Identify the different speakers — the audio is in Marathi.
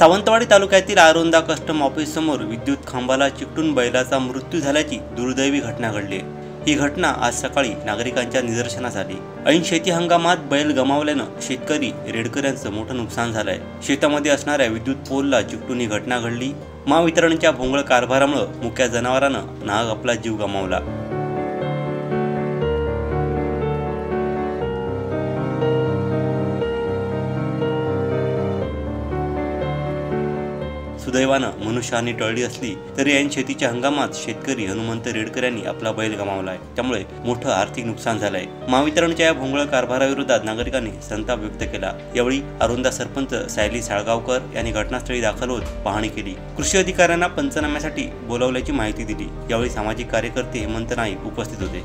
Speaker 1: सावंतवाडी तालुक्यातील आरोंदा कस्टम ऑफिस समोर विद्युत खांबाला चिकटून बैलाचा मृत्यू झाल्याची दुर्दैवी घटना घडली। ही घटना आज सकाळी नागरिकांच्या निदर्शनास आली। ऐन शेती हंगामात बैल गमावल्यानं शेतकरी रेडकऱ्यांचं मोठं नुकसान झालंय। शेतामध्ये असणाऱ्या विद्युत पोलला चिकटून ही घटना घडली। महावितरणच्या भोंगळ कारभारामुळे मुक्या जनावरानं नाहक आपला जीव गमावला। सुदैवानं मनुष्यहानी टळली असली तरी ऐन शेतीच्या हंगामात शेतकरी हनुमंत रेडकर यांनी आपला बैल गमावलाय, त्यामुळे मोठं आर्थिक नुकसान झालंय। महावितरणच्या या भोंगळ कारभाराविरोधात नागरिकांनी संताप व्यक्त केला। यावेळी आरोंदा सरपंच सायली साळगावकर यांनी घटनास्थळी दाखल होत पाहणी केली। कृषी अधिकाऱ्यांना पंचनाम्यासाठी बोलावल्याची माहिती दिली। यावेळी सामाजिक कार्यकर्ते हेमंत नाईक उपस्थित होते।